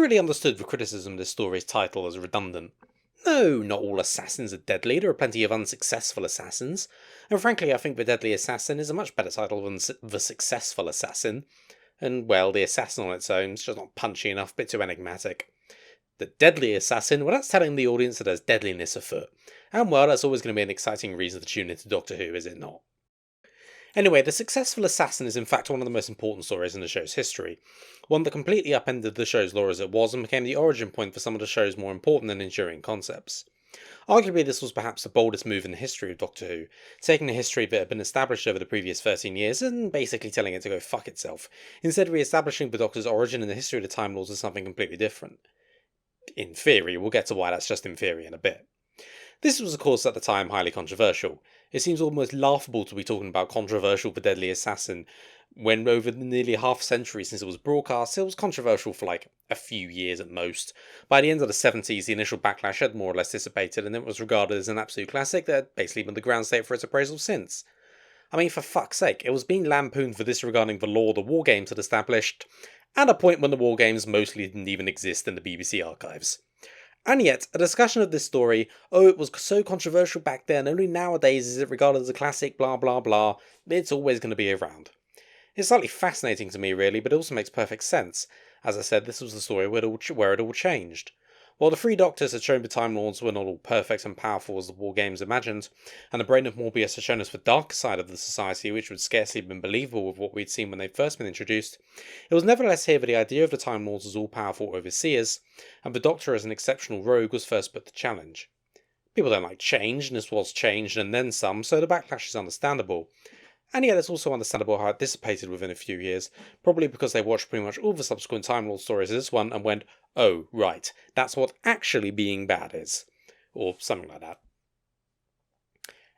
really understood the criticism of this story's title as redundant. No, not all assassins are deadly, there are plenty of unsuccessful assassins, and frankly I think The Deadly Assassin is a much better title than The Successful Assassin, and well, The Assassin on its own is just not punchy enough, bit too enigmatic. The Deadly Assassin, well that's telling the audience that there's deadliness afoot, and well that's always going to be an exciting reason to tune into Doctor Who, is it not? Anyway, The Successful Assassin is in fact one of the most important stories in the show's history, one that completely upended the show's lore as it was and became the origin point for some of the show's more important and enduring concepts. Arguably this was perhaps the boldest move in the history of Doctor Who, taking a history that had been established over the previous 13 years and basically telling it to go fuck itself, instead of re-establishing the Doctor's origin and the history of the Time Lords as something completely different. In theory, we'll get to why that's just in theory in a bit. This was of course at the time highly controversial. It seems almost laughable to be talking about controversial The Deadly Assassin, when over nearly half a century since it was broadcast, it was controversial for like a few years at most. By the end of the 70s, the initial backlash had more or less dissipated and it was regarded as an absolute classic that had basically been the ground state for its appraisal since. I mean, for fuck's sake, it was being lampooned for disregarding the lore the War Games had established, at a point when the War Games mostly didn't even exist in the BBC archives. And yet, a discussion of this story, oh it was so controversial back then, only nowadays is it regarded as a classic, blah blah blah, it's always going to be around. It's slightly fascinating to me really, but it also makes perfect sense. As I said, this was the story where it all changed. While the Three Doctors had shown the Time Lords were not all perfect and powerful as the War Games imagined, and the brain of Morbius had shown us the darker side of the society which would scarcely have been believable with what we'd seen when they'd first been introduced, it was nevertheless here that the idea of the Time Lords as all-powerful overseers, and the Doctor as an exceptional rogue was first put to challenge. People don't like change, and this was changed and then some, so the backlash is understandable. And yet it's also understandable how it dissipated within a few years, probably because they watched pretty much all the subsequent Time Lord stories as this one and went, oh, right, that's what actually being bad is. Or something like that.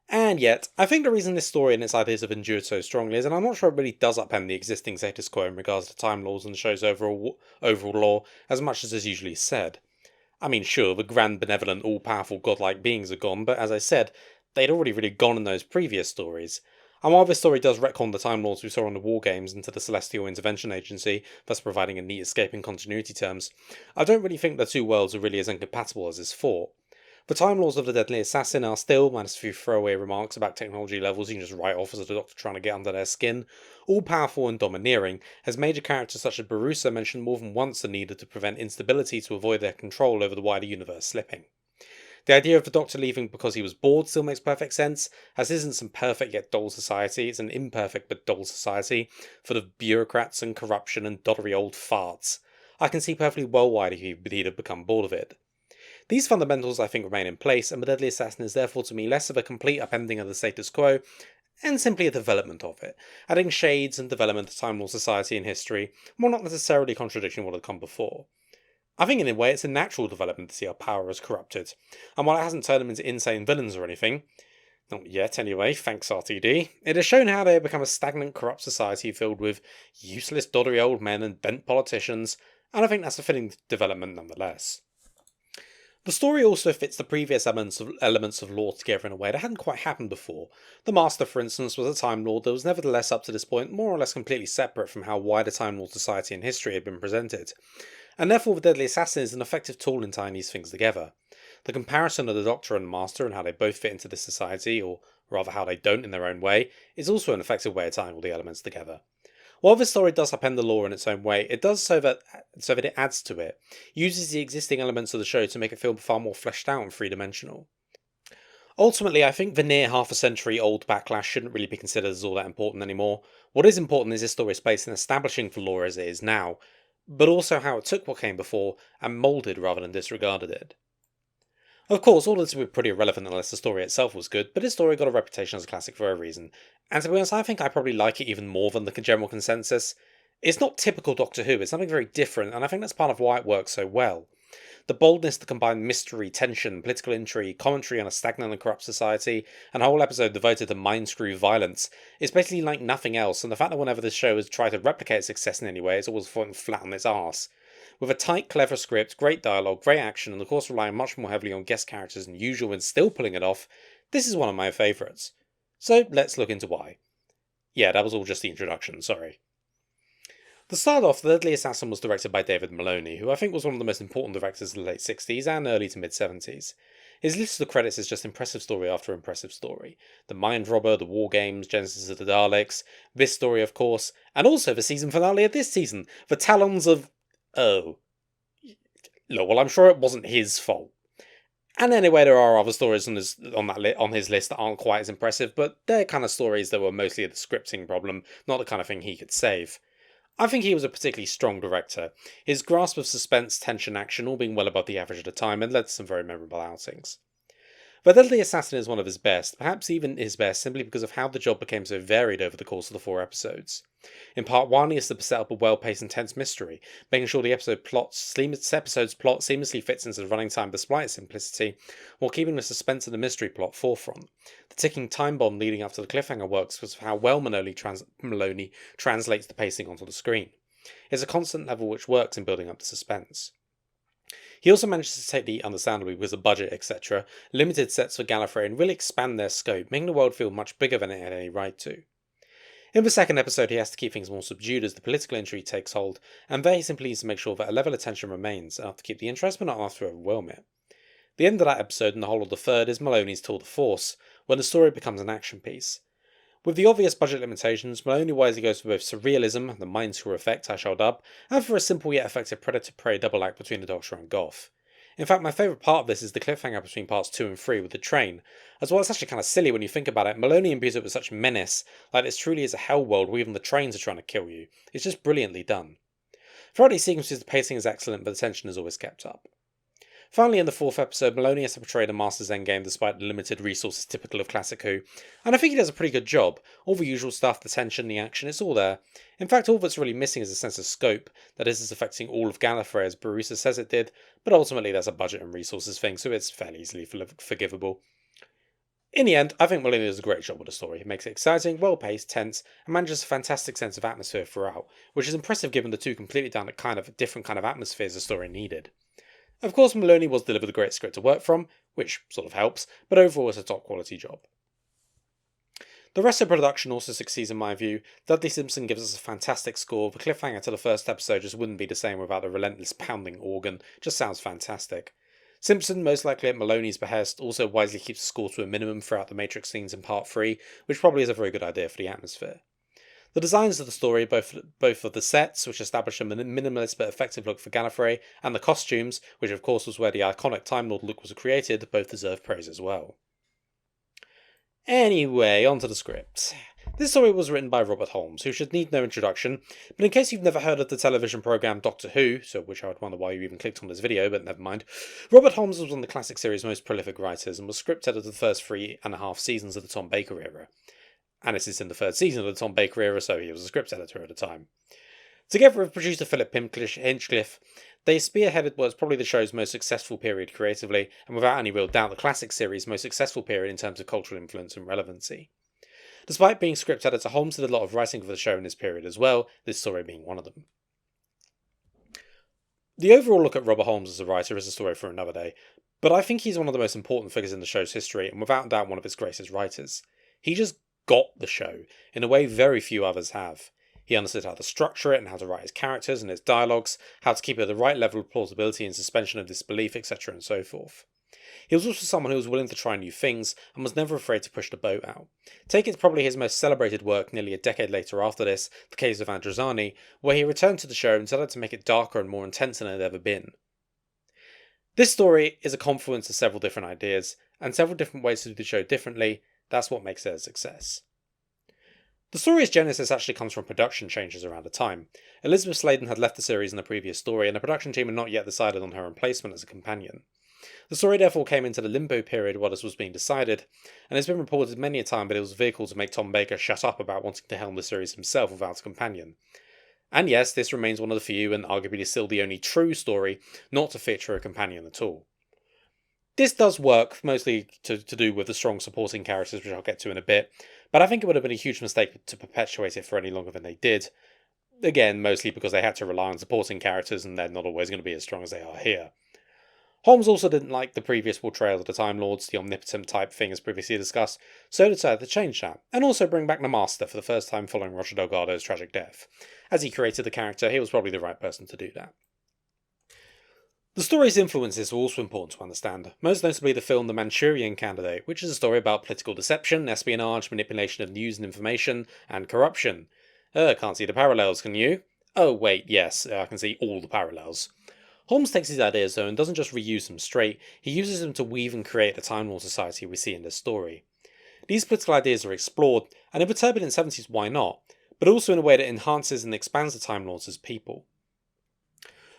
And yet, I think the reason this story and its ideas have endured so strongly is, and I'm not sure it really does upend the existing status quo in regards to Time Lords and the show's overall lore as much as is usually said. I mean, sure, the grand, benevolent, all-powerful, godlike beings are gone, but as I said, they'd already really gone in those previous stories. And while this story does retcon the Time Lords we saw in the War Games into the Celestial Intervention Agency, thus providing a neat escape in continuity terms, I don't really think the two worlds are really as incompatible as is thought. The Time Lords of the Deadly Assassin are still, minus a few throwaway remarks about technology levels you can just write off as the Doctor trying to get under their skin, all-powerful and domineering, as major characters such as Barusa mentioned more than once the need to prevent instability to avoid their control over the wider universe slipping. The idea of the Doctor leaving because he was bored still makes perfect sense, as this isn't some perfect yet dull society, it's an imperfect but dull society, full of bureaucrats and corruption and doddery old farts. I can see perfectly well why he'd have become bored of it. These fundamentals I think remain in place, and The Deadly Assassin is therefore to me less of a complete upending of the status quo, and simply a development of it, adding shades and development to Time Lord society and history, while not necessarily contradicting what had come before. I think in a way it's a natural development to see how power is corrupted, and while it hasn't turned them into insane villains or anything, not yet anyway, thanks RTD, it has shown how they have become a stagnant, corrupt society filled with useless, doddery old men and bent politicians, and I think that's a fitting development nonetheless. The story also fits the previous elements of lore together in a way that hadn't quite happened before. The Master, for instance, was a Time Lord that was nevertheless up to this point more or less completely separate from how wider Time Lord society and history had been presented, and therefore the Deadly Assassin is an effective tool in tying these things together. The comparison of the Doctor and the Master and how they both fit into this society, or rather how they don't in their own way, is also an effective way of tying all the elements together. While this story does upend the lore in its own way, it does so that it adds to it, uses the existing elements of the show to make it feel far more fleshed out and three-dimensional. Ultimately, I think the near half-a-century-old backlash shouldn't really be considered as all that important anymore. What is important is this story's place in establishing the lore as it is now, but also how it took what came before and moulded rather than disregarded it. Of course, all this would be pretty irrelevant unless the story itself was good, but this story got a reputation as a classic for a reason, and to be honest, I think I probably like it even more than the general consensus. It's not typical Doctor Who, it's something very different, and I think that's part of why it works so well. The boldness to combine mystery, tension, political intrigue, commentary on a stagnant and corrupt society, and a whole episode devoted to mind-screw violence is basically like nothing else, and the fact that whenever this show has tried to replicate its success in any way, it's always fallen flat on its arse. With a tight, clever script, great dialogue, great action, and of course relying much more heavily on guest characters than usual and still pulling it off, this is one of my favourites. So let's look into why. Yeah, that was all just the introduction, sorry. To start off, The Deadly Assassin was directed by David Maloney, who I think was one of the most important directors of the late 60s and early to mid 70s. His list of the credits is just impressive story after impressive story. The Mind Robber, The War Games, Genesis of the Daleks, this story of course, and also the season finale of this season, The Talons of... Oh. No, well I'm sure it wasn't his fault. And anyway, there are other stories on his list that aren't quite as impressive, but they're kind of stories that were mostly the scripting problem, not the kind of thing he could save. I think he was a particularly strong director. His grasp of suspense, tension, action all being well above the average at the time and led to some very memorable outings. The Deadly Assassin is one of his best, perhaps even his best simply because of how the job became so varied over the course of the 4 episodes. In part 1, he has to set up a well-paced intense mystery, making sure the episode's plot seamlessly fits into the running time despite its simplicity, while keeping the suspense of the mystery plot forefront. The ticking time bomb leading up to the cliffhanger works because of how well Maloney translates the pacing onto the screen. It's a constant level which works in building up the suspense. He also manages to take the, understandably because of budget etc., limited sets for Gallifrey and really expand their scope, making the world feel much bigger than it had any right to. In the second episode he has to keep things more subdued as the political intrigue takes hold, and there he simply needs to make sure that a level of tension remains, enough to keep the interest but not enough to overwhelm it. The end of that episode and the whole of the third is Maloney's tour de force, when the story becomes an action piece. With the obvious budget limitations, Maloney wisely goes for both surrealism, the mind screw effect I shall dub, and for a simple yet effective predator-prey double act between the Doctor and Goth. In fact, my favourite part of this is the cliffhanger between parts 2 and 3 with the train. As well, it's actually kind of silly when you think about it. Maloney imbues it with such menace, like this truly is a hell world where even the trains are trying to kill you. It's just brilliantly done. Throughout these sequences, the pacing is excellent, but the tension is always kept up. Finally, in the 4th episode, Maloney has to portray the Master's Endgame despite the limited resources typical of classic Who, and I think he does a pretty good job. All the usual stuff, the tension, the action, it's all there. In fact, all that's really missing is a sense of scope, that is, it's affecting all of Gallifrey as Barusa says it did, but ultimately that's a budget and resources thing, so it's fairly easily forgivable. In the end, I think Maloney does a great job with the story. It makes it exciting, well-paced, tense, and manages a fantastic sense of atmosphere throughout, which is impressive given the two completely different kind of atmospheres the story needed. Of course, Maloney was delivered a great script to work from, which sort of helps, but overall it's a top quality job. The rest of the production also succeeds in my view. Dudley Simpson gives us a fantastic score. The cliffhanger to the first episode just wouldn't be the same without the relentless pounding organ. It just sounds fantastic. Simpson, most likely at Maloney's behest, also wisely keeps the score to a minimum throughout the Matrix scenes in part 3, which probably is a very good idea for the atmosphere. The designs of the story, both of the sets, which establish a minimalist but effective look for Gallifrey, and the costumes, which of course was where the iconic Time Lord look was created, both deserve praise as well. Anyway, on to the script. This story was written by Robert Holmes, who should need no introduction, but in case you've never heard of the television programme Doctor Who, so which I would wonder why you even clicked on this video, but never mind, Robert Holmes was one of the classic series' most prolific writers and was script editor of the first 3.5 seasons of the Tom Baker era. And this is in the 3rd season of the Tom Baker era, so he was a script editor at the time. Together with producer Philip Hinchcliffe, they spearheaded what is probably the show's most successful period creatively, and without any real doubt the classic series' most successful period in terms of cultural influence and relevancy. Despite being script editor, Holmes did a lot of writing for the show in this period as well, this story being one of them. The overall look at Robert Holmes as a writer is a story for another day, but I think he's one of the most important figures in the show's history, and without doubt one of its greatest writers. He just got the show, in a way very few others have. He understood how to structure it and how to write his characters and his dialogues, how to keep it at the right level of plausibility and suspension of disbelief, etc. and so forth. He was also someone who was willing to try new things and was never afraid to push the boat out. Take it to probably his most celebrated work nearly a decade later after this, The Caves of Androzani, where he returned to the show and decided to make it darker and more intense than it had ever been. This story is a confluence of several different ideas, and several different ways to do the show differently. That's what makes it a success. The story's genesis actually comes from production changes around the time. Elizabeth Sladen had left the series in the previous story, and the production team had not yet decided on her replacement as a companion. The story therefore came into the limbo period while this was being decided, and it's been reported many a time that it was a vehicle to make Tom Baker shut up about wanting to helm the series himself without a companion. And yes, this remains one of the few, and arguably still the only true story, not to feature a companion at all. This does work, mostly to do with the strong supporting characters, which I'll get to in a bit, but I think it would have been a huge mistake to perpetuate it for any longer than they did. Again, mostly because they had to rely on supporting characters and they're not always going to be as strong as they are here. Holmes also didn't like the previous portrayal of the Time Lords, the omnipotent type thing as previously discussed, so decided to change that, and also bring back the Master for the first time following Roger Delgado's tragic death. As he created the character, he was probably the right person to do that. The story's influences are also important to understand, most notably the film The Manchurian Candidate, which is a story about political deception, espionage, manipulation of news and information, and corruption. Can't see the parallels, can you? Oh wait, yes, I can see all the parallels. Holmes takes these ideas though and doesn't just reuse them straight, he uses them to weave and create the Time Lord society we see in this story. These political ideas are explored, and in the turbulent 70s why not, but also in a way that enhances and expands the Time Lords as people.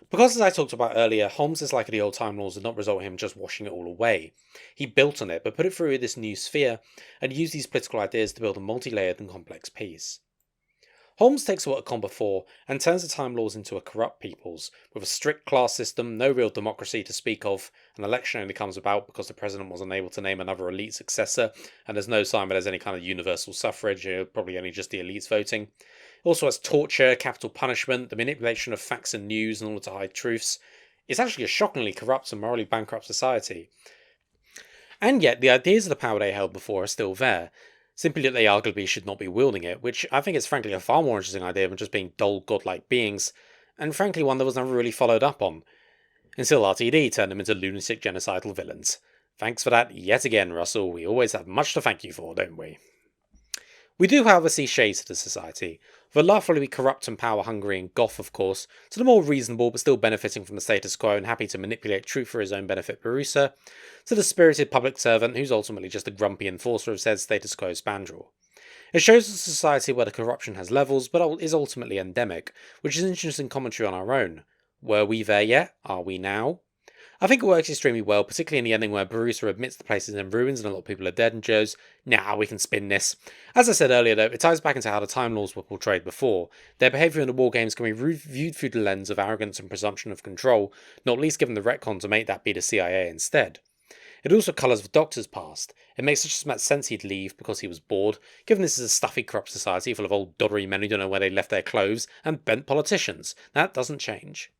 Because as I talked about earlier, Holmes' dislike of the old Time Lords did not result in him just washing it all away. He built on it, but put it through this new sphere, and used these political ideas to build a multi-layered and complex piece. Holmes takes what had come before and turns the Time Lords into a corrupt peoples, with a strict class system, no real democracy to speak of, an election only comes about because the president was unable to name another elite successor, and there's no sign that there's any kind of universal suffrage, probably only just the elites voting. It also has torture, capital punishment, the manipulation of facts and news in order to hide truths. It's actually a shockingly corrupt and morally bankrupt society. And yet, the ideas of the power they held before are still there, simply that they arguably should not be wielding it, which I think is frankly a far more interesting idea than just being dull godlike beings, and frankly one that was never really followed up on, until RTD turned them into lunatic genocidal villains. Thanks for that yet again, Russell, we always have much to thank you for, don't we? We do however see shades of the society, the laughably corrupt and power-hungry and goth of course, to the more reasonable but still benefiting from the status quo and happy to manipulate truth for his own benefit Barusa, to the spirited public servant who's ultimately just a grumpy enforcer of said status quo spandrel. It shows a society where the corruption has levels but is ultimately endemic, which is an interesting commentary on our own. Were we there yet? Are we now? I think it works extremely well, particularly in the ending where Barusa admits the place is in ruins and a lot of people are dead and Joe's, nah, we can spin this. As I said earlier though, it ties back into how the Time Lords were portrayed before. Their behaviour in the war games can be viewed through the lens of arrogance and presumption of control, not least given the retcon to make that be the CIA instead. It also colours the Doctor's past. It makes just as much sense he'd leave because he was bored, given this is a stuffy corrupt society full of old doddery men who don't know where they left their clothes, and bent politicians. That doesn't change.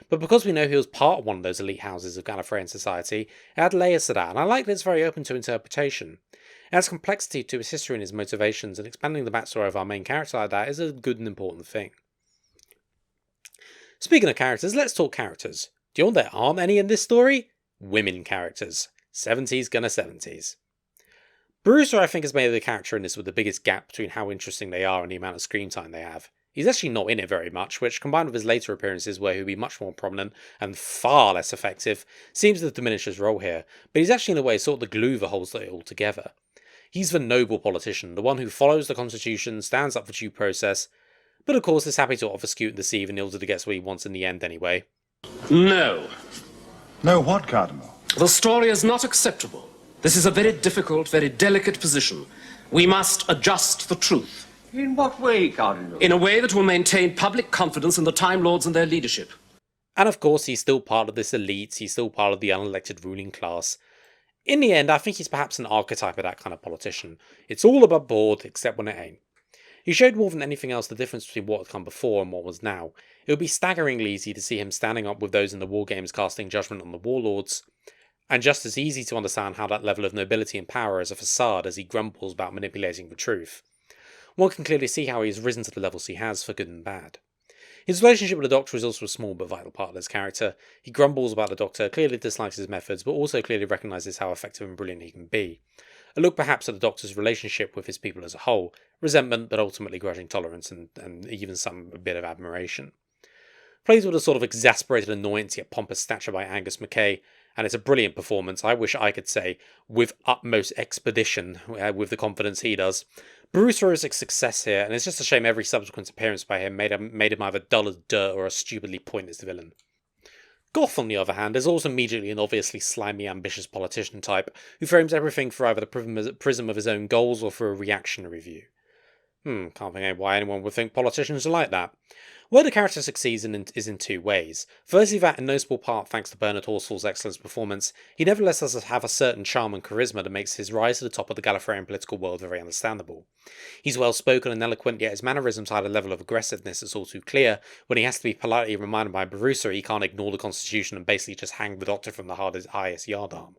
But because we know he was part of one of those elite houses of Gallifreyan society, it had layers to that, and I like that it's very open to interpretation. It adds complexity to his history and his motivations, and expanding the backstory of our main character like that is a good and important thing. Speaking of characters, let's talk characters. Do you know there aren't any in this story? Women characters. 70s gonna 70s. Barusa, I think, has made the character in this with the biggest gap between how interesting they are and the amount of screen time they have. He's actually not in it very much, which, combined with his later appearances where he'll be much more prominent and far less effective, seems to diminish his role here, but he's actually in a way sort of the glue that holds it all together. He's the noble politician, the one who follows the Constitution, stands up for due process, but of course is happy to obfuscate and deceive in order to get what he wants in the end anyway. No. No what, Cardinal? The story is not acceptable. This is a very difficult, very delicate position. We must adjust the truth. In what way, Cardinal? In a way that will maintain public confidence in the Time Lords and their leadership. And of course, he's still part of this elite, he's still part of the unelected ruling class. In the end, I think he's perhaps an archetype of that kind of politician. It's all above board, except when it ain't. He showed more than anything else the difference between what had come before and what was now. It would be staggeringly easy to see him standing up with those in the war games casting judgment on the warlords, and just as easy to understand how that level of nobility and power is a facade as he grumbles about manipulating the truth. One can clearly see how he has risen to the levels he has for good and bad. His relationship with the Doctor is also a small but vital part of his character. He grumbles about the Doctor, clearly dislikes his methods, but also clearly recognises how effective and brilliant he can be. A look perhaps at the Doctor's relationship with his people as a whole, resentment but ultimately grudging tolerance and even some bit of admiration. Plays with a sort of exasperated annoyance yet pompous stature by Angus MacKay, and it's a brilliant performance, I wish I could say, with utmost expedition, with the confidence he does. Barusa is a success here, and it's just a shame every subsequent appearance by him made him either dull as dirt or a stupidly pointless villain. Goth, on the other hand, is also immediately an obviously slimy, ambitious politician type, who frames everything through either the prism of his own goals or through a reactionary view. Can't think of why anyone would think politicians are like that. Where the character succeeds is in two ways. Firstly, that in no small part thanks to Bernard Horsfall's excellent performance, he nevertheless does have a certain charm and charisma that makes his rise to the top of the Gallifreyan political world very understandable. He's well spoken and eloquent, yet his mannerisms hide a level of aggressiveness that's all too clear when he has to be politely reminded by Barusa he can't ignore the Constitution and basically just hang the Doctor from the highest yardarm.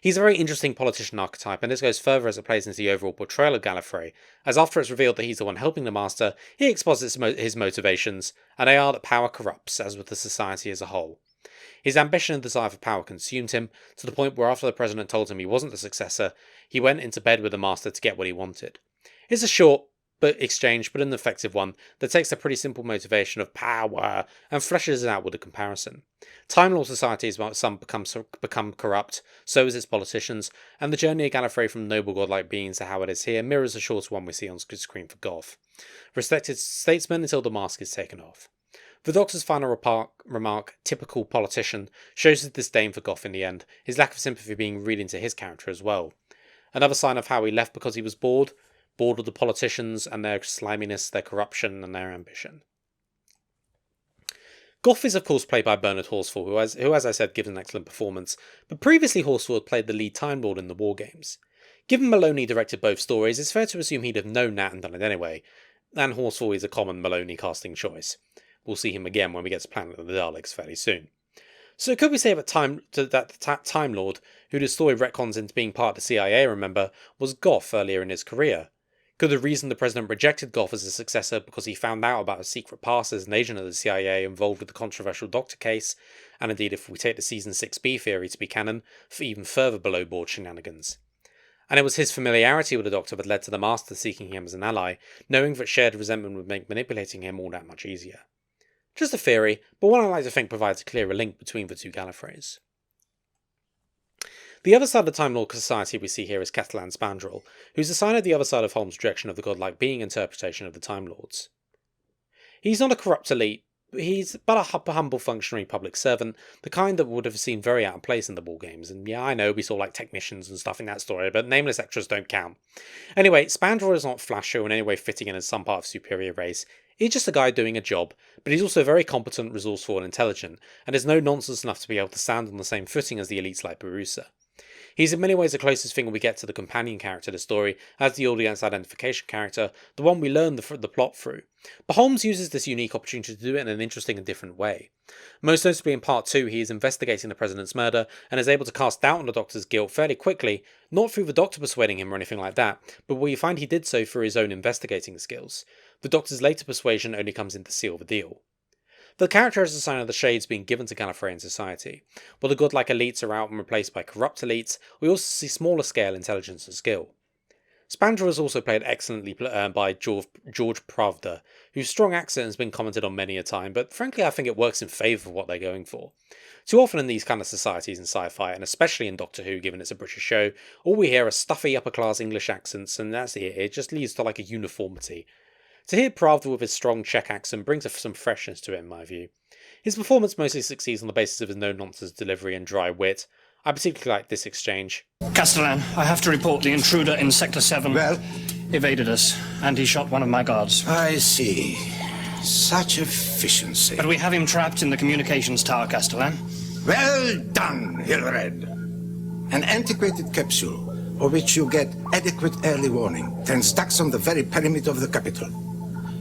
He's a very interesting politician archetype, and this goes further as it plays into the overall portrayal of Gallifrey, as after it's revealed that he's the one helping the Master, he exposits his motivations, and they are that power corrupts, as with the society as a whole. His ambition and desire for power consumed him, to the point where after the President told him he wasn't the successor, he went into bed with the Master to get what he wanted. It's a short exchange, but an effective one, that takes a pretty simple motivation of power and fleshes it out with a comparison. Time Lord societies some become corrupt, so is its politicians, and the journey of Gallifrey from noble godlike beings to how it is here mirrors the shorter one we see on screen for Goff. Respected statesman until the mask is taken off. The Doctor's final remark, typical politician, shows his disdain for Goff in the end, his lack of sympathy being read into his character as well. Another sign of how he left because he was bored of the politicians and their sliminess, their corruption and their ambition. Goff is of course played by Bernard Horsfall, who as I said gives an excellent performance, but previously Horsfall had played the lead Time Lord in the War Games. Given Maloney directed both stories, it's fair to assume he'd have known that and done it anyway, and Horsfall is a common Maloney casting choice. We'll see him again when we get to Planet of the Daleks fairly soon. So could we say that Time Lord, who the story retcons into being part of the CIA, remember, was Goff earlier in his career? Could the reason the President rejected Goff as a successor because he found out about a secret past as an agent of the CIA involved with the controversial Doctor case, and indeed if we take the Season 6B theory to be canon, for even further below-board shenanigans? And it was his familiarity with the Doctor that led to the Master seeking him as an ally, knowing that shared resentment would make manipulating him all that much easier. Just a theory, but one I like to think provides a clearer link between the two Gallifreys. The other side of the Time Lord society we see here is Catalan Spandrel, who's assigned at the other side of Holmes' rejection of the godlike being interpretation of the Time Lords. He's not a corrupt elite, he's but a humble functionary public servant, the kind that would have seemed very out of place in the War Games, and yeah, I know we saw like technicians and stuff in that story, but nameless extras don't count. Anyway, Spandrel is not flashy or in any way fitting in as some part of superior race. He's just a guy doing a job, but he's also very competent, resourceful and intelligent, and is no nonsense enough to be able to stand on the same footing as the elites like Barusa. He's in many ways the closest thing we get to the companion character of the story as the audience identification character, the one we learn the plot through. But Holmes uses this unique opportunity to do it in an interesting and different way. Most notably in Part 2, he is investigating the President's murder and is able to cast doubt on the Doctor's guilt fairly quickly, not through the Doctor persuading him or anything like that, but we find he did so through his own investigating skills. The Doctor's later persuasion only comes in to seal the deal. The character is a sign of the shades being given to Gallifreyan society. While the godlike elites are out and replaced by corrupt elites, we also see smaller scale intelligence and skill. Spandrel is also played excellently by George Pravda, whose strong accent has been commented on many a time, but frankly I think it works in favour of what they're going for. Too often in these kind of societies in sci-fi, and especially in Doctor Who given it's a British show, all we hear are stuffy upper class English accents, and that's it just leads to like a uniformity. To hear Pravda with his strong Czech accent brings some freshness to it in my view. His performance mostly succeeds on the basis of his no-nonsense delivery and dry wit. I particularly like this exchange. Castellan, I have to report the intruder in Sector 7 evaded us, and he shot one of my guards. I see. Such efficiency. But we have him trapped in the communications tower, Castellan. Well done, Hilred. An antiquated capsule, of which you get adequate early warning, then stacks on the very perimeter of the capital.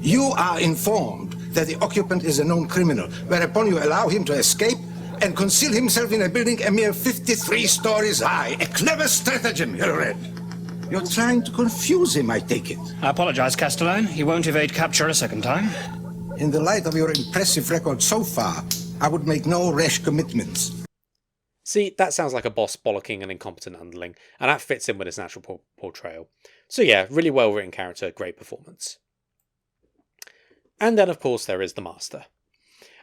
You are informed that the occupant is a known criminal, whereupon you allow him to escape and conceal himself in a building a mere 53 stories high. A clever stratagem, Hilred. You're trying to confuse him, I take it. I apologize, Castellan. He won't evade capture a second time. In the light of your impressive record so far, I would make no rash commitments. See, that sounds like a boss bollocking an incompetent underling, and that fits in with his natural portrayal. So yeah, really well written character, great performance. And then of course there is the Master.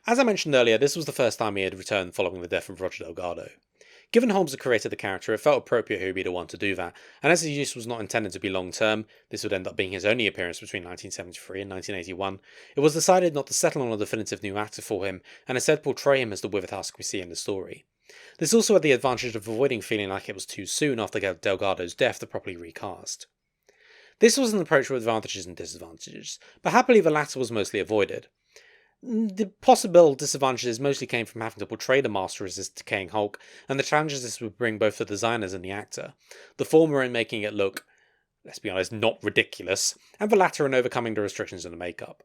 As I mentioned earlier, this was the first time he had returned following the death of Roger Delgado. Given Holmes had created the character, it felt appropriate he would be the one to do that, and as his use was not intended to be long-term, this would end up being his only appearance between 1973 and 1981, it was decided not to settle on a definitive new actor for him, and instead portray him as the Whitehouses we see in the story. This also had the advantage of avoiding feeling like it was too soon after Delgado's death to properly recast. This was an approach with advantages and disadvantages, but happily the latter was mostly avoided. The possible disadvantages mostly came from having to portray the Master as this decaying Hulk, and the challenges this would bring both the designers and the actor. The former in making it look, let's be honest, not ridiculous, and the latter in overcoming the restrictions in the makeup.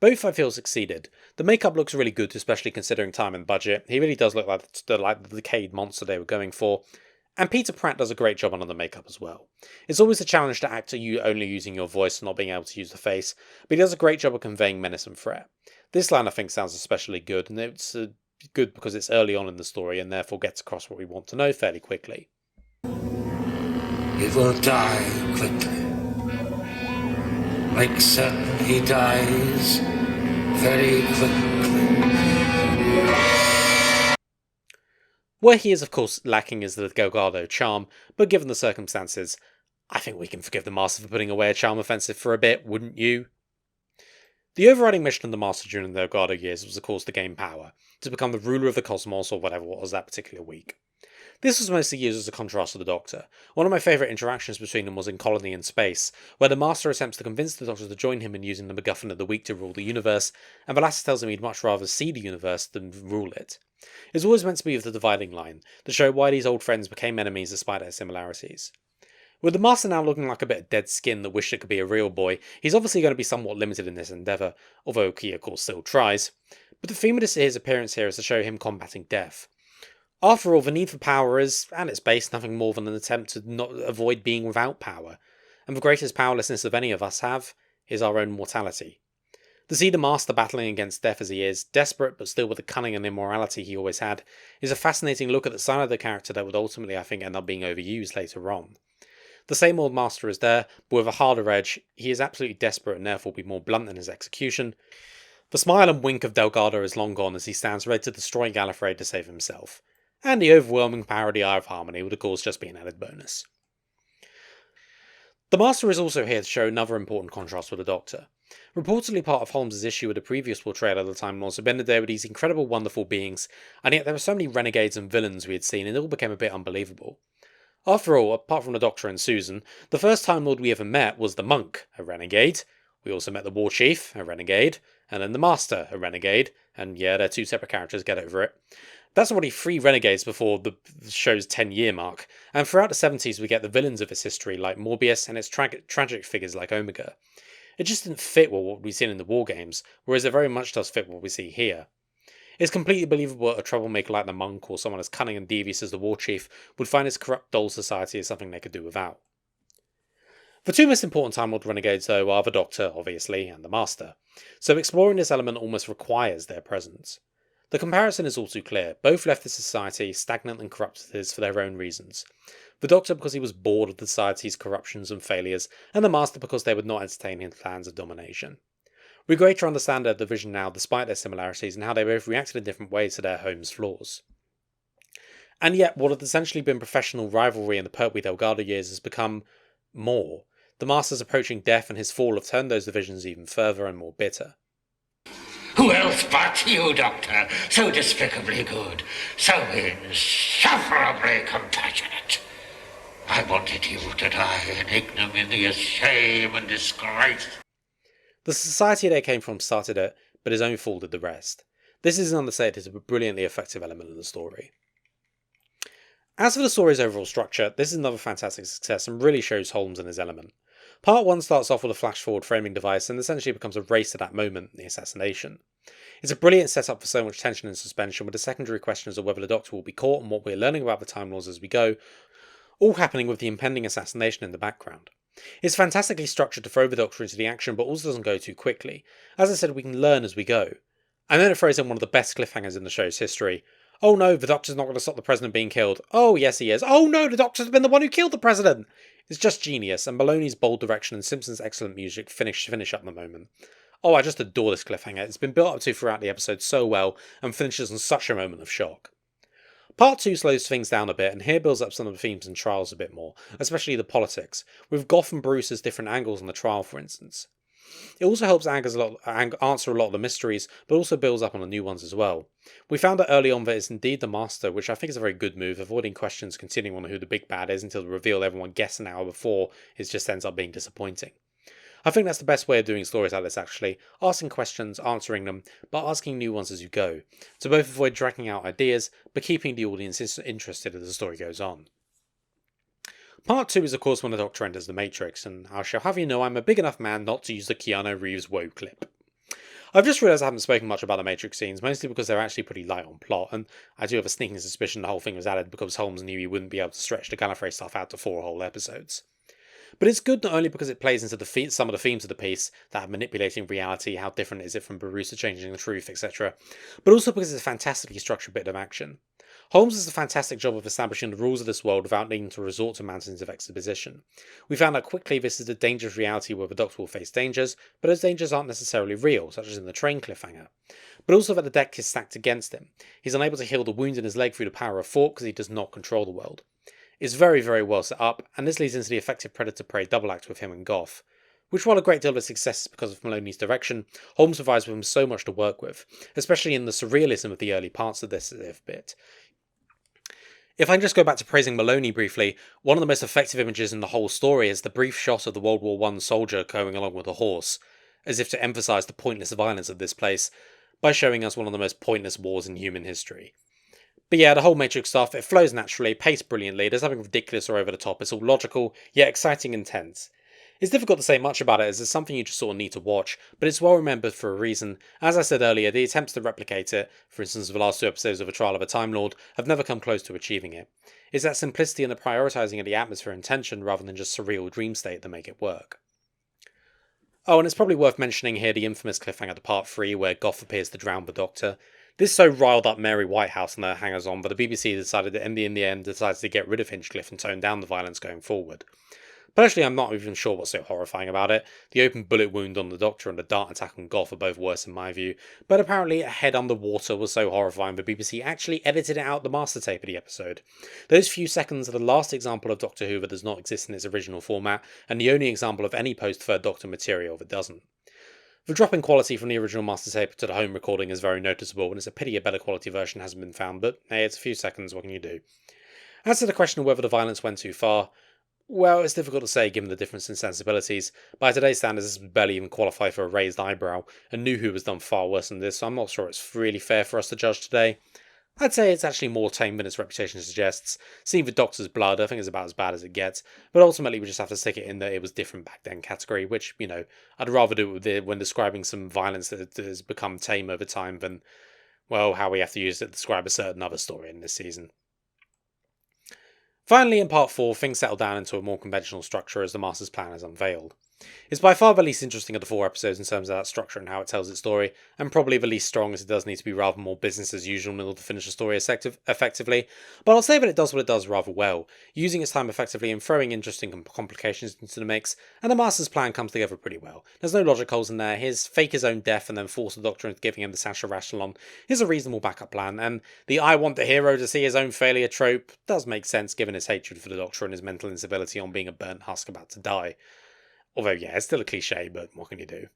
Both, I feel, succeeded. The makeup looks really good, especially considering time and budget. He really does look like the decayed monster they were going for. And Peter Pratt does a great job on the makeup as well. It's always a challenge to act you only using your voice and not being able to use the face, but he does a great job of conveying menace and threat. This line, I think, sounds especially good, and it's good because it's early on in the story and therefore gets across what we want to know fairly quickly. He will die quickly. Make certain he dies very quickly. Where he is, of course, lacking is the Delgado charm, but given the circumstances, I think we can forgive the Master for putting away a charm offensive for a bit, wouldn't you? The overriding mission of the Master during the Delgado years was, of course, to gain power, to become the ruler of the cosmos or whatever it was that particular week. This was mostly used as a contrast to the Doctor. One of my favourite interactions between them was in Colony in Space, where the Master attempts to convince the Doctor to join him in using the MacGuffin of the Week to rule the universe, and the latter tells him he'd much rather see the universe than rule it. It's always meant to be the dividing line, to show why these old friends became enemies despite their similarities. With the Master now looking like a bit of dead skin that wished it could be a real boy, he's obviously going to be somewhat limited in this endeavour, although he of course still tries. But the theme of his appearance here is to show him combating death. After all, the need for power is, at its base, nothing more than an attempt to not avoid being without power, and the greatest powerlessness of any of us have is our own mortality. To see the Master battling against death as he is, desperate but still with the cunning and immorality he always had, is a fascinating look at the side of the character that would ultimately, I think, end up being overused later on. The same old Master is there, but with a harder edge. He is absolutely desperate and therefore be more blunt in his execution. The smile and wink of Delgado is long gone as he stands ready to destroy Gallifrey to save himself. And the overwhelming power of the Eye of Harmony would of course just be an added bonus. The Master is also here to show another important contrast with the Doctor. Reportedly part of Holmes' issue with the previous portrayal of the Time Lords had been that they were these incredible, wonderful beings, and yet there were so many renegades and villains we had seen, and it all became a bit unbelievable. After all, apart from the Doctor and Susan, the first Time Lord we ever met was the Monk, a renegade. We also met the War Chief, a renegade, and then the Master, a renegade, and yeah, they're two separate characters, get over it. That's already 3 renegades before the show's 10-year mark, and throughout the 70s we get the villains of its history like Morbius and its tragic figures like Omega. It just didn't fit with what we've seen in the War Games, whereas it very much does fit what we see here. It's completely believable that a troublemaker like the Monk or someone as cunning and devious as the War Chief would find his corrupt dull society as something they could do without. The 2 most important Time Lord renegades though are the Doctor, obviously, and the Master, so exploring this element almost requires their presence. The comparison is all too clear. Both left the society stagnant and corrupt as it is for their own reasons. The Doctor because he was bored of the society's corruptions and failures, and the Master because they would not entertain his plans of domination. We greatly understand their division now despite their similarities and how they both reacted in different ways to their home's flaws. And yet, what had essentially been professional rivalry in the Pertwee Delgado years has become more. The Master's approaching death and his fall have turned those divisions even further and more bitter. Who else but you, Doctor? So despicably good, so insufferably compassionate. I wanted you to die in ignominious shame and disgrace. The society they came from started it, but his own fall did the rest. This isn't understated, it's a brilliantly effective element of the story. As for the story's overall structure, this is another fantastic success and really shows Holmes in his element. Part 1 starts off with a flash-forward framing device and essentially becomes a race to that moment, the assassination. It's a brilliant setup for so much tension and suspension, with the secondary questions of whether the Doctor will be caught and what we're learning about the Time Lords as we go, all happening with the impending assassination in the background. It's fantastically structured to throw the Doctor into the action, but also doesn't go too quickly. As I said, we can learn as we go. And then it throws in one of the best cliffhangers in the show's history. Oh no, the Doctor's not going to stop the President being killed. Oh yes he is. Oh no, the Doctor's been the one who killed the President! It's just genius, and Maloney's bold direction and Simpson's excellent music finish up the moment. Oh, I just adore this cliffhanger. It's been built up to throughout the episode so well, and finishes on such a moment of shock. Part 2 slows things down a bit, and here builds up some of the themes and trials a bit more, especially the politics, with Gough and Bruce as different angles on the trial for instance. It also helps answer a lot of the mysteries, but also builds up on the new ones as well. We found out early on that it's indeed the Master, which I think is a very good move, avoiding questions continuing on who the big bad is until the reveal everyone guessed an hour before just ends up being disappointing. I think that's the best way of doing stories like this actually, asking questions, answering them, but asking new ones as you go, to both avoid dragging out ideas, but keeping the audience interested as the story goes on. Part 2 is of course when the Doctor enters the Matrix, and I shall have you know I'm a big enough man not to use the Keanu Reeves woe clip. I've just realised I haven't spoken much about the Matrix scenes, mostly because they're actually pretty light on plot, and I do have a sneaking suspicion the whole thing was added because Holmes knew he wouldn't be able to stretch the Gallifrey stuff out to 4 whole episodes. But it's good not only because it plays into some of the themes of the piece, that manipulating reality, how different is it from Barusa changing the truth, etc., but also because it's a fantastically structured bit of action. Holmes does a fantastic job of establishing the rules of this world without needing to resort to mountains of exposition. We found out quickly this is a dangerous reality where the Doctor will face dangers, but those dangers aren't necessarily real, such as in the train cliffhanger. But also that the deck is stacked against him. He's unable to heal the wound in his leg through the power of thought because he does not control the world. It's very, very well set up, and this leads into the effective Predator-Prey double act with him and Goff, which while a great deal of its success is because of Maloney's direction, Holmes provides with him so much to work with, especially in the surrealism of the early parts of this bit. If I can just go back to praising Maloney briefly, one of the most effective images in the whole story is the brief shot of the World War I soldier going along with a horse, as if to emphasise the pointless violence of this place, by showing us one of the most pointless wars in human history. But yeah, the whole Matrix stuff, it flows naturally, paced brilliantly, there's nothing ridiculous or over the top, it's all logical, yet exciting and tense. It's difficult to say much about it as it's something you just sort of need to watch, but it's well remembered for a reason. As I said earlier, the attempts to replicate it, for instance the last 2 episodes of A Trial of a Time Lord, have never come close to achieving it. It's that simplicity and the prioritising of the atmosphere and tension rather than just surreal dream state that make it work. Oh, and it's probably worth mentioning here the infamous cliffhanger to Part 3 where Goff appears to drown the Doctor. This so riled up Mary Whitehouse and her hangers-on, but the BBC decided that in the end decided to get rid of Hinchcliffe and tone down the violence going forward. Personally, I'm not even sure what's so horrifying about it. The open bullet wound on the Doctor and the dart attack on Goff are both worse in my view, but apparently a head underwater was so horrifying the BBC actually edited it out the master tape of the episode. Those few seconds are the last example of Doctor Who that does not exist in its original format, and the only example of any post-Third Doctor material that doesn't. The drop in quality from the original master tape to the home recording is very noticeable, and it's a pity a better quality version hasn't been found, but hey, it's a few seconds, what can you do? As to the question of whether the violence went too far, well, it's difficult to say given the difference in sensibilities. By today's standards, this would barely even qualify for a raised eyebrow, and NuWho has done far worse than this, so I'm not sure it's really fair for us to judge today. I'd say it's actually more tame than its reputation suggests. Seeing the Doctor's blood, I think it's about as bad as it gets, but ultimately we just have to stick it in that it was different back then category, which, I'd rather do it with when describing some violence that has become tame over time than, well, how we have to use it to describe a certain other story in this season. Finally, in Part 4, things settle down into a more conventional structure as the Master's plan is unveiled. It's by far the least interesting of the 4 episodes in terms of that structure and how it tells its story, and probably the least strong as it does need to be rather more business as usual in order to finish the story effectively, but I'll say that it does what it does rather well, using its time effectively and throwing interesting complications into the mix, and the Master's plan comes together pretty well. There's no logic holes in there, fake his own death and then force the Doctor into giving him the Sasha Rashalon is a reasonable backup plan, and the I want the hero to see his own failure trope does make sense given his hatred for the Doctor and his mental instability on being a burnt husk about to die. Although, yeah, it's still a cliche, but what can you do?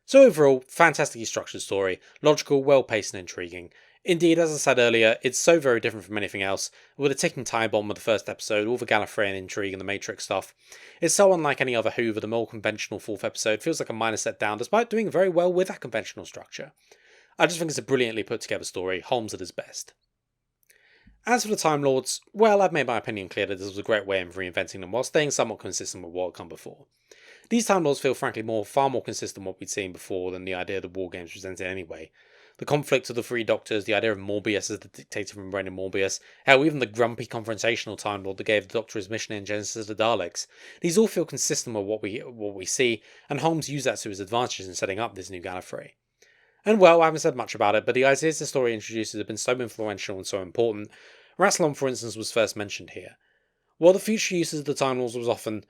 So overall, fantastically structured story, logical, well-paced and intriguing. Indeed, as I said earlier, it's so very different from anything else, with a ticking time bomb of the first episode, all the Gallifreyan intrigue and the Matrix stuff. It's so unlike any other Who that the more conventional 4th episode feels like a minor set down, despite doing very well with that conventional structure. I just think it's a brilliantly put together story, Holmes at his best. As for the Time Lords, well, I've made my opinion clear that this was a great way of reinventing them while staying somewhat consistent with what had come before. These Time Lords feel frankly far more consistent with what we'd seen before than the idea the War Games presented anyway. The conflict of the 3 Doctors, the idea of Morbius as the dictator from Reign of Morbius, hell, even the grumpy confrontational Time Lord that gave the Doctor his mission in Genesis of the Daleks. These all feel consistent with what we see, and Holmes used that to his advantage in setting up this new Gallifrey. And well, I haven't said much about it, but the ideas the story introduces have been so influential and so important. Rassilon, for instance, was first mentioned here. While the future uses of the Time Lords was often,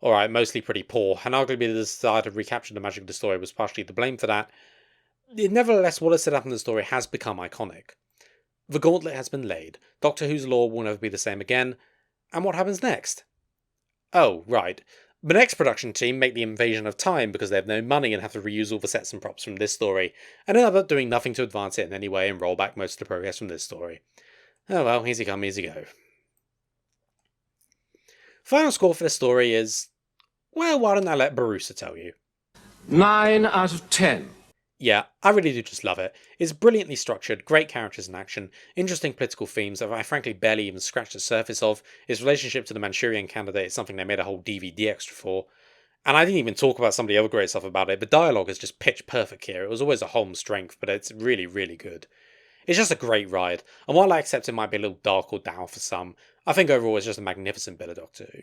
alright, mostly pretty poor, and arguably the desire to recapture the magic of the story was partially to blame for that, nevertheless what is set up in the story has become iconic. The gauntlet has been laid, Doctor Who's lore will never be the same again, and what happens next? Oh, right. The next production team make the Invasion of Time because they have no money and have to reuse all the sets and props from this story, and end up doing nothing to advance it in any way and roll back most of the progress from this story. Oh well, easy come, easy go. Final score for this story is... well, why don't I let Barusa tell you? 9 out of 10. Yeah, I really do just love it. It's brilliantly structured, great characters in action, interesting political themes that I frankly barely even scratched the surface of. Its relationship to the Manchurian Candidate is something they made a whole DVD extra for. And I didn't even talk about some of the other great stuff about it, but dialogue is just pitch perfect here. It was always a Holmes strength, but it's really, really good. It's just a great ride, and while I accept it might be a little dark or down for some, I think overall it's just a magnificent bit of Doctor Who.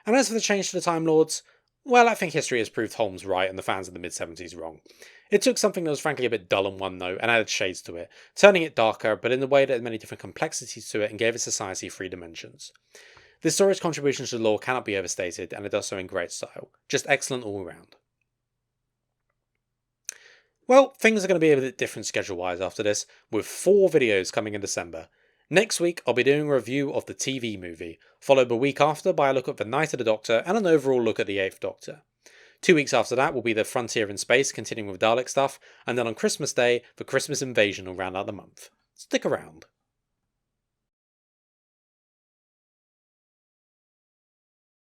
And as for the change to the Time Lords, well, I think history has proved Holmes right and the fans of the mid-70s wrong. It took something that was frankly a bit dull on one note and added shades to it, turning it darker, but in a way that had many different complexities to it and gave its society 3 dimensions. This story's contributions to the lore cannot be overstated, and it does so in great style. Just excellent all around. Well, things are going to be a bit different schedule-wise after this, with 4 videos coming in December. Next week, I'll be doing a review of the TV movie, followed the week after by a look at The Night of the Doctor and an overall look at the 8th Doctor. 2 weeks after that will be the Frontier in Space, continuing with Dalek stuff, and then on Christmas Day, the Christmas Invasion will round out the month. Stick around.